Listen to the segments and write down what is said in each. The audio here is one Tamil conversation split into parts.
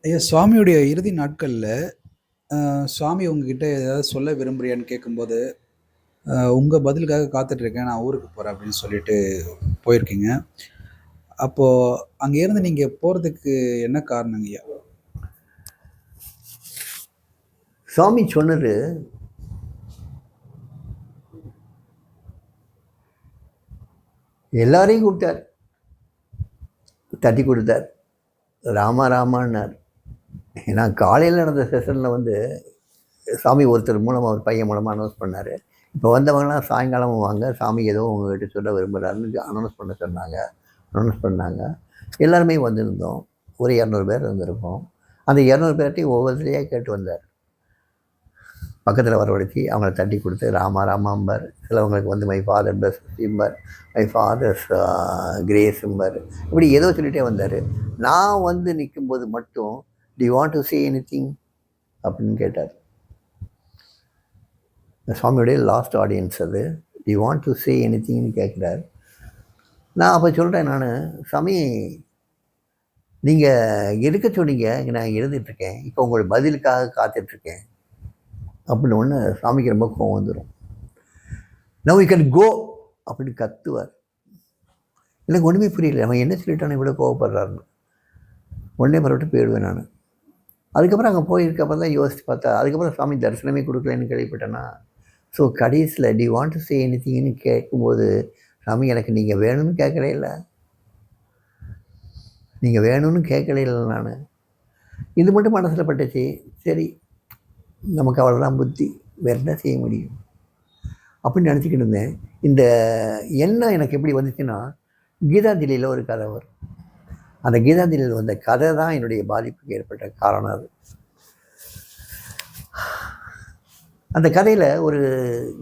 ஐயா, சுவாமியுடைய இறுதி நாட்கள்ல, சுவாமி உங்ககிட்ட ஏதாவது சொல்ல விரும்புறியான்னு கேட்கும்போது, உங்க பதிலுக்காக காத்துட்டு இருக்கேன். நான் ஊருக்கு போறேன் அப்படின்னு சொல்லிட்டு போயிருக்கீங்க. அப்போ அங்க இருந்து நீங்க போறதுக்கு என்ன காரணங்கய்யா? சுவாமி சொன்னது, எல்லாரையும் கூப்பிட்டார், தட்டி கொடுத்தார், ராமா ராமான்னார். ஏன்னா காலையில் நடந்த செஷனில் வந்து சாமி ஒருத்தர் மூலமாக ஒரு பையன் மூலமாக அனௌன்ஸ் பண்ணார். இப்போ வந்தவங்களாம் சாயங்காலமும் வாங்க, சாமி ஏதோ உங்ககிட்ட சொல்ல விரும்புகிறாருன்னு அனௌன்ஸ் பண்ண சொன்னாங்க. அனௌன்ஸ் பண்ணாங்க. எல்லாருமே வந்திருந்தோம். ஒரு 200 பேர் இருந்திருப்போம். அந்த 200 பேர்ட்டையும் ஒவ்வொருத்தரையாக கேட்டு வந்தார். பக்கத்தில் வரவழைச்சி அவங்கள தட்டி கொடுத்து ராமா ராமாம்பார். சிலவங்களுக்கு வந்து மை ஃபாதர் பெஸ் சிம்பர், மை ஃபாதர்ஸ் கிரேஸும்பார். இப்படி ஏதோ சொல்லிகிட்டே வந்தார். நான் வந்து நிற்கும்போது மட்டும் do want to say anything அப்படின்னு கேட்டார். சுவாமியுடைய லாஸ்ட் ஆடியன்ஸ் அது. டி வாண்ட் டு சே எனி திங்னு கேட்குறார். நான் அப்போ சொல்கிறேன், நான் சாமி நீங்கள் இருக்க சொன்னீங்க, இங்கே நான் இருந்துகிட்ருக்கேன், இப்போ உங்களோட பதிலுக்காக காத்துட்ருக்கேன் அப்படின்னு ஒன்று. சாமிக்கு ரொம்ப கோவம் வந்துடும். நவ் யூ கேன் கோ அப்படின்னு கத்துவார். எனக்கு ஒன்றுமே புரியல, அவன் என்ன சொல்லிட்டானு இவ்வளோ கோவப்படுறாருன்னு. உடனே மறுபடியும் போயிடுவேன் நான். அதுக்கப்புறம் அங்கே போயிருக்கப்போ தான் யோசித்து பார்த்தா, அதுக்கப்புறம் சாமி தரிசனமே கொடுக்கலன்னு கேள்விப்பட்டேன்னா. ஸோ கடைசியில் டி வாண்ட் டு சே எனி திங்னு கேட்கும்போது, சாமி எனக்கு நீங்கள் வேணும்னு கேட்கலே இல்லை, நீங்கள் வேணும்னு கேட்கலே இல்லை. நான் இது மட்டும் மனசில் பட்டுச்சு. சரி, நமக்கு அவ்வளோதான் புத்தி, வேறு என்ன செய்ய முடியும் அப்படின்னு நினச்சிக்கிட்டு இருந்தேன். இந்த எண்ணம் எனக்கு எப்படி வந்துச்சுன்னா, கீதாஞ்சலியில் ஒரு கதை வரும். அந்த கீதாஞ்சலியில் வந்த கதை தான் என்னுடைய பாதிப்புக்கு ஏற்பட்ட காரணம். அது அந்த கதையில் ஒரு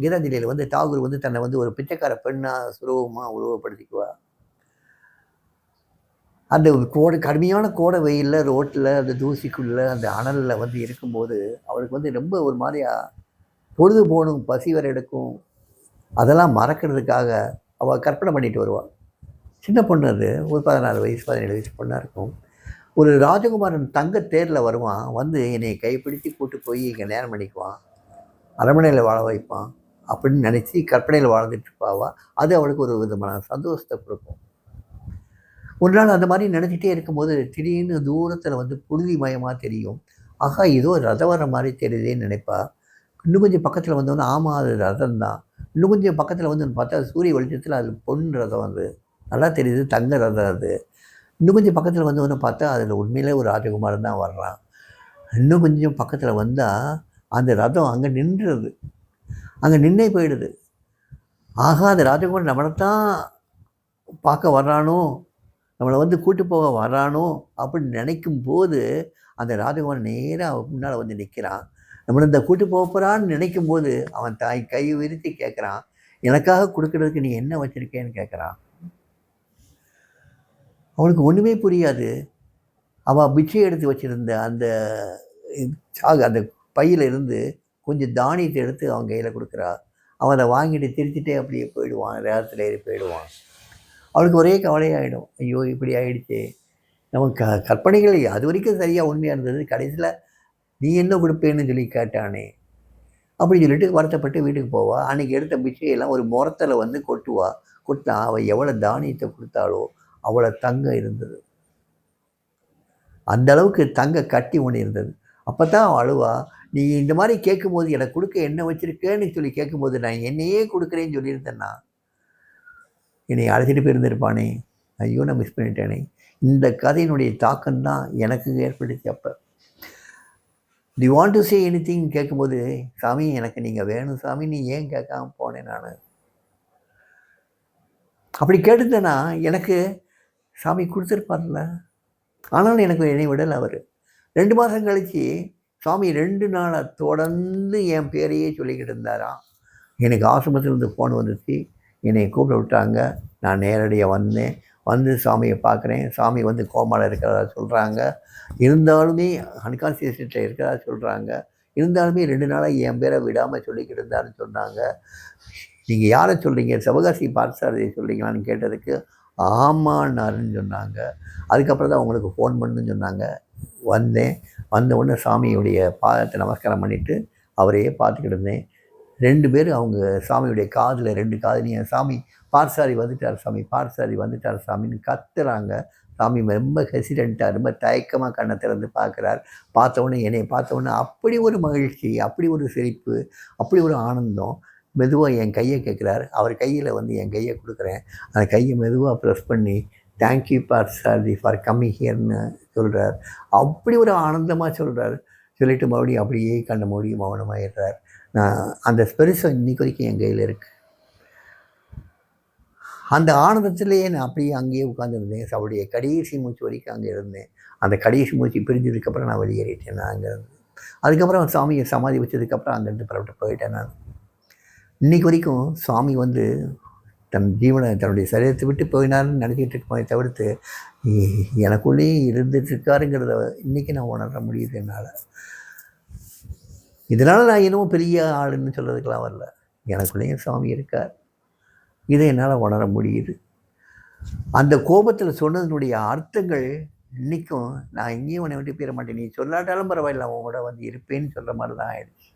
கீதாஞ்சலியில் வந்து தாகூர் வந்து தன்னை வந்து ஒரு பிச்சைக்கார பெண்ணாக சுலபமாக உருவப்படுத்திக்குவார். அந்த கடுமையான கோடை வெயிலில் ரோட்டில் அந்த தூசிக்குள்ளே அந்த அனலில் வந்து இருக்கும்போது அவளுக்கு வந்து ரொம்ப ஒரு மாதிரியா பொழுது போகணும், பசி வர எடுக்கும். அதெல்லாம் மறக்கிறதுக்காக அவள் கற்பனை பண்ணிட்டு வருவாள். சின்ன பொண்ணு அது, ஒரு 16 வயசு 17 வயசு பொண்ணாக இருக்கும். ஒரு ராஜகுமாரன் தங்க தேரில் வருவான், வந்து என்னை கைப்பிடித்து கூட்டு போய் இங்கே நேரம் பண்ணிக்குவான், அரண்மனையில் வாழ வைப்பான் அப்படின்னு நினச்சி கற்பனையில் வாழ்ந்துட்டு இருப்பாவா. அது அவளுக்கு ஒரு விதமான சந்தோஷத்தை கொடுக்கும். ஒரு நாள் அந்த மாதிரி நினச்சிட்டே இருக்கும்போது திடீர்னு தூரத்தில் வந்து புழுதி மயமாக தெரியும். ஆகா, ஏதோ ரதம் வர மாதிரி தெரியுதுன்னு நினைப்பா. இன்னும் கொஞ்சம் பக்கத்தில் வந்தோன்னா, ஆமாம் அது ரதம் தான். இன்னும் கொஞ்சம் பக்கத்தில் வந்து பார்த்தா சூரிய வெளிச்சத்தில் அது பொன் ரதம், அது நல்லா தெரியுது, தங்க ரதம் அது. இன்னும் கொஞ்சம் பக்கத்தில் வந்தவொன்னே பார்த்தா அதில் உண்மையிலே ஒரு ராஜகுமாரன் தான் வர்றான். இன்னும் கொஞ்சம் பக்கத்தில் வந்தால் அந்த ரதம் அங்கே நின்றுது, அங்கே நின்னே போயிடுது. ஆகா, அந்த ராஜகுமாரன் நம்மளைத்தான் பார்க்க வர்றானோ, நம்மளை வந்து கூட்டு போக வர்றானோ அப்படின்னு நினைக்கும் போது அந்த ராஜகுமாரன் நேராக முன்னால் வந்து நிற்கிறான். நம்மளை இந்த கூட்டு போக போகிறான்னு நினைக்கும் போது அவன் தாய் கை விரித்து கேட்குறான், எனக்காக கொடுக்கறதுக்கு நீ என்ன வச்சுருக்கேன்னு கேட்குறான். அவனுக்கு ஒன்றுமே புரியாது. அவள் பிச்சை எடுத்து வச்சுருந்த அந்த அந்த பையில் இருந்து கொஞ்சம் தானியத்தை எடுத்து அவன் கையில் கொடுக்குறா. அவன் அதை வாங்கிட்டு திருச்சிட்டே அப்படியே போயிடுவான், ரேரத்தில் ஏறி போயிடுவான். அவளுக்கு ஒரே கவலையாகிடும், ஐயோ இப்படி ஆகிடுச்சு. நமக்கு கற்பனைகள் அது வரைக்கும் சரியாக உண்மையாக இருந்தது, கடைசியில் நீ என்ன கொடுப்பேன்னு சொல்லி கேட்டானே அப்படின்னு சொல்லிட்டு வருத்தப்பட்டு வீட்டுக்கு போவா. அன்றைக்கி எடுத்த பிச்சையெல்லாம் ஒரு முறத்தில் வந்து கொட்டுவா. கொட்டா அவள் எவ்வளோ தானியத்தை கொடுத்தாலோ அவ்வளோ தங்கம் இருந்தது. அந்த அளவுக்கு தங்க கட்டி ஒன்று இருந்தது. அப்போ தான் அவள் அழுவா. நீ இந்த மாதிரி கேட்கும்போது எனக்கு கொடுக்க என்ன வச்சுருக்கேன்னு சொல்லி கேட்கும்போது நான் என்னையே கொடுக்குறேன்னு சொல்லியிருந்தேன்னா என்னை அழைச்சிட்டு போயிருந்திருப்பானே, ஐயோ நான் மிஸ் பண்ணிட்டேனே. இந்த கதையினுடைய தாக்கம்தான் எனக்கு ஏற்பட்டுச்சு. அப்போ டி want to say anything கேட்கும்போது, சாமி எனக்கு நீங்கள் வேணும் சாமி, நீ ஏன் கேட்காம போனேன் நான். அப்படி கேட்டுட்டேன்னா எனக்கு சாமி கொடுத்துருப்பார்ல. ஆனாலும் எனக்கு என்னை விடலை அவர். 2 மாதம் கழித்து சாமி 2 நாளாக தொடர்ந்து என் பேரையே சொல்லிக்கிட்டு இருந்தாராம். எனக்கு ஆசிரமத்திலேருந்து ஃபோன் வந்துச்சு, என்னை கூப்பிட விட்டாங்க. நான் நேரடியாக வந்தேன். வந்து சாமியை பார்க்குறேன். சாமி வந்து கோமாவில் இருக்கிறதா சொல்கிறாங்க. இருந்தாலுமே அன்கான்சியஸ் ஸ்டேட்டில் இருக்கிறதா சொல்கிறாங்க. இருந்தாலுமே 2 நாளாக என் பேரை விடாமல் சொல்லிக்கிட்டு இருந்தாருன்னு சொன்னாங்க. நீங்கள் யாரை சொல்கிறீங்க, சிவகாசி பார்த்தசாரதியை சொல்கிறீங்களான்னு கேட்டதுக்கு ஆமான்னாருன்னு சொன்னாங்க. அதுக்கப்புறம் தான் உங்களுக்கு ஃபோன் பண்ணுன்னு சொன்னாங்க. வந்தேன். வந்த உடனே சாமியுடைய பாதத்தை நமஸ்காரம் பண்ணிவிட்டு அவரையே பார்த்துக்கிட்டு இருந்தேன். 2 பேரும் அவங்க சாமியுடைய காதில் 2 காதுலையும் சாமி பார்த்தசாரதி வந்துட்டார் சாமி, பார்த்தசாரதி வந்துட்டார் சாமின்னு கத்துறாங்க. சாமி ரொம்ப ஹெசிடென்ட்டாக ரொம்ப தயக்கமாக கண்ணை திறந்து பார்க்குறார். பார்த்த உடனே என்னை பார்த்த உடனே அப்படி ஒரு மகிழ்ச்சி, அப்படி ஒரு சிரிப்பு, அப்படி ஒரு ஆனந்தம். மெதுவாக என் கையை கேட்குறார். அவர் கையில் வந்து என் கையை கொடுக்குறேன். அந்த கையை மெதுவாக ப்ரெஸ் பண்ணி தேங்க்யூ பார்த்தசாரதி ஃபார் கம்மிங் ஹியர்னு சொல்கிறார். அப்படி ஒரு ஆனந்தமாக சொல்கிறார். சொல்லிவிட்டு மறுபடியும் அப்படியே கண்ணை மூடி மௌனமாயிடுறார். நான் அந்த ஸ்பெரிசம் இன்னைக்கு வரைக்கும் என் கையில் இருக்குது. அந்த ஆனந்தத்திலேயே நான் அப்படியே அங்கேயே உட்காந்துருந்தேன். அவருடைய கடைசி மூச்சு வரைக்கும் அங்கே இருந்தேன். அந்த கடைசி மூச்சு பிரிஞ்சதுக்கப்புறம் நான் வெளியேறிட்டேன். நான் அங்கேருந்து அதுக்கப்புறம் சாமியை சமாதி வச்சதுக்கப்புறம் அங்கேருந்து புறப்பட்டு போயிட்டேன். நான் இன்றைக்கி வரைக்கும் சாமி வந்து தன் ஜீவனை தன்னுடைய சரீரத்தை விட்டு போயினார்னு நினச்சிக்கிட்டு இருக்கோமே தவிர்த்து எனக்குள்ளேயே இருந்துட்டுருக்காருங்கிறத இன்றைக்கி நான் உணர முடியுது என்னால். இதனால் நான் இன்னும் பெரிய ஆளுன்னு சொல்கிறதுக்கெலாம் வரல. எனக்குள்ளேயும் சாமி இருக்கார். இதை என்னால் உணர முடியுது. அந்த கோபத்தில் சொன்னதனுடைய அர்த்தங்கள் இன்றைக்கும் நான் எங்கேயும் உன்னை விட்டு போயிட மாட்டேன், நீ சொல்லாட்டாலும் பரவாயில்ல, அவன் கூட வந்து இருப்பேன்னு சொல்கிற மாதிரி தான் ஆயிடுச்சு.